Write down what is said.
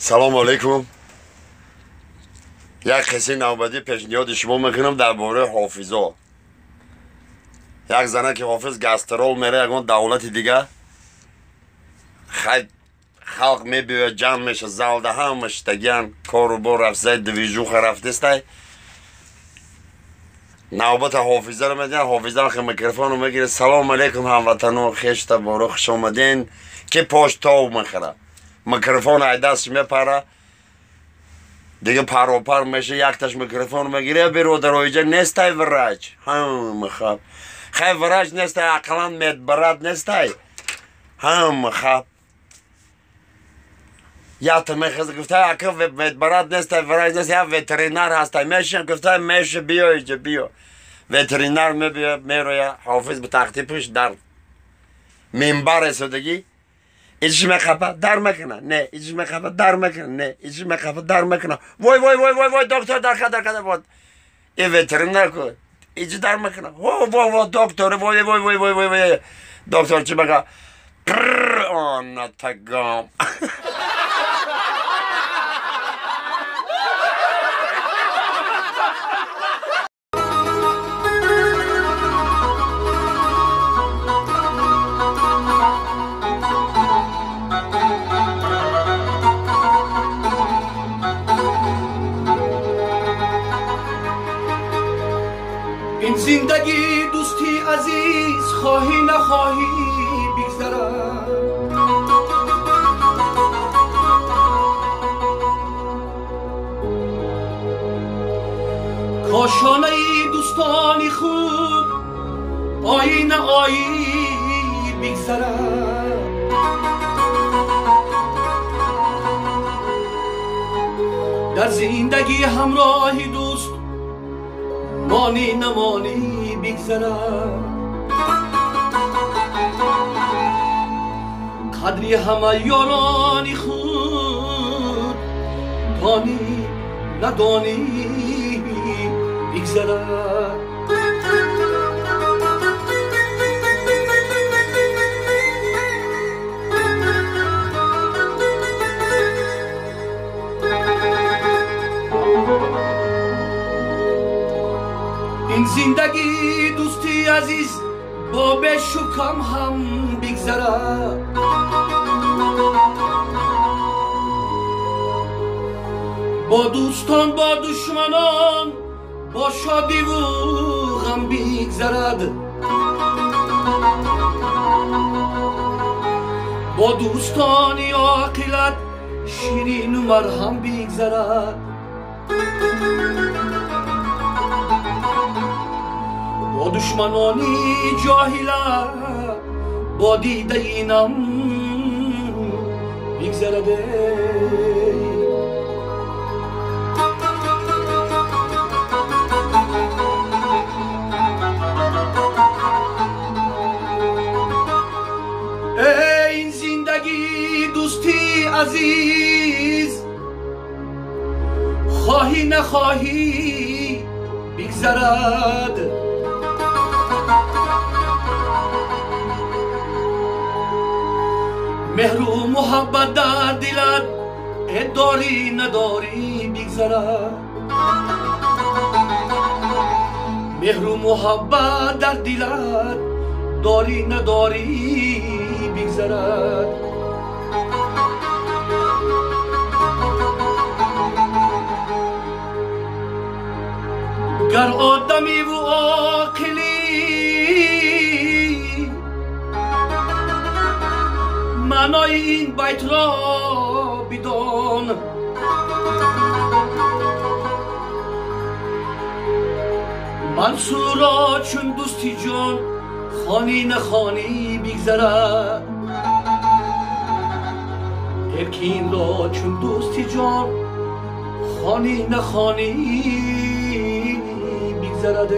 سلام علیکم. یک قصه نوبتی پیشنهاد شما میکنم درباره حافظا. یک زنه که حافظ گسترال میره یگان دولت دیگه خلق میبیوه جمع میشه زلده همش تگیان کارو بار رفته دویجوخ رفته سته نوبت حافظه رو میدین. حافظه رو میکروفون رو میگیره سلام علیکم هموطنو خیشت بارو خوش آمدین که پاشتاو میخوره میکروفون ای دست میپره دیگه پروپر میشه یک تاش میکروفون میگیره برادر اینجا نیستی ورج هم خب خیلی ورج نیستی اقلا میدبرد نیستی هم خب یا تو میخواد گفته اکا میدبرد نیستی ورج نیستی یا ویترینر هستی میشه گفته میشه بیا اینجا بیا ویترینر میروی حافظ به تختی پوش در منبر سودگی ایچ میخواه در میکنه نه ایچ میخواه در میکنه نه ایچ میخواه در میکنه وای وای وای وای وای دکتر در بود این ویترینر کو ایچ در میکنه وای وای وای دکتر وای وای وای وای وای دکتر چی بگه آن تگام این زندگی دوستی عزیز خواهی نخواهی بگذرد کاشانه دوستانی خوب آیین آیی بگذرد در زندگی همراهی دوست مانی نمانی بگذرد قدری همه یارانی خود دانی ندانی بگذرد این زندگی دوستی عزیز با بش و کم هم بگذرد با دوستان با دشمنان با شادی و غم بگذرد با دوستانی عاقلت شیرین و مرهم بگذرد با دشمنانی جاهله با دیده اینم بگذرده این زندگی دوستی عزیز خواهی نخواهی بگذرد مهر و محبت در دلت داری نداری بگذرد مهر و محبت در دلت داری نداری بگذرد گر آدمی و عاقلی معنای این بیت را بدان منصور را چون دوستی جان خانی نخانی بگذرد ارکین را چون دوستی جان خانی نخانی بگذرد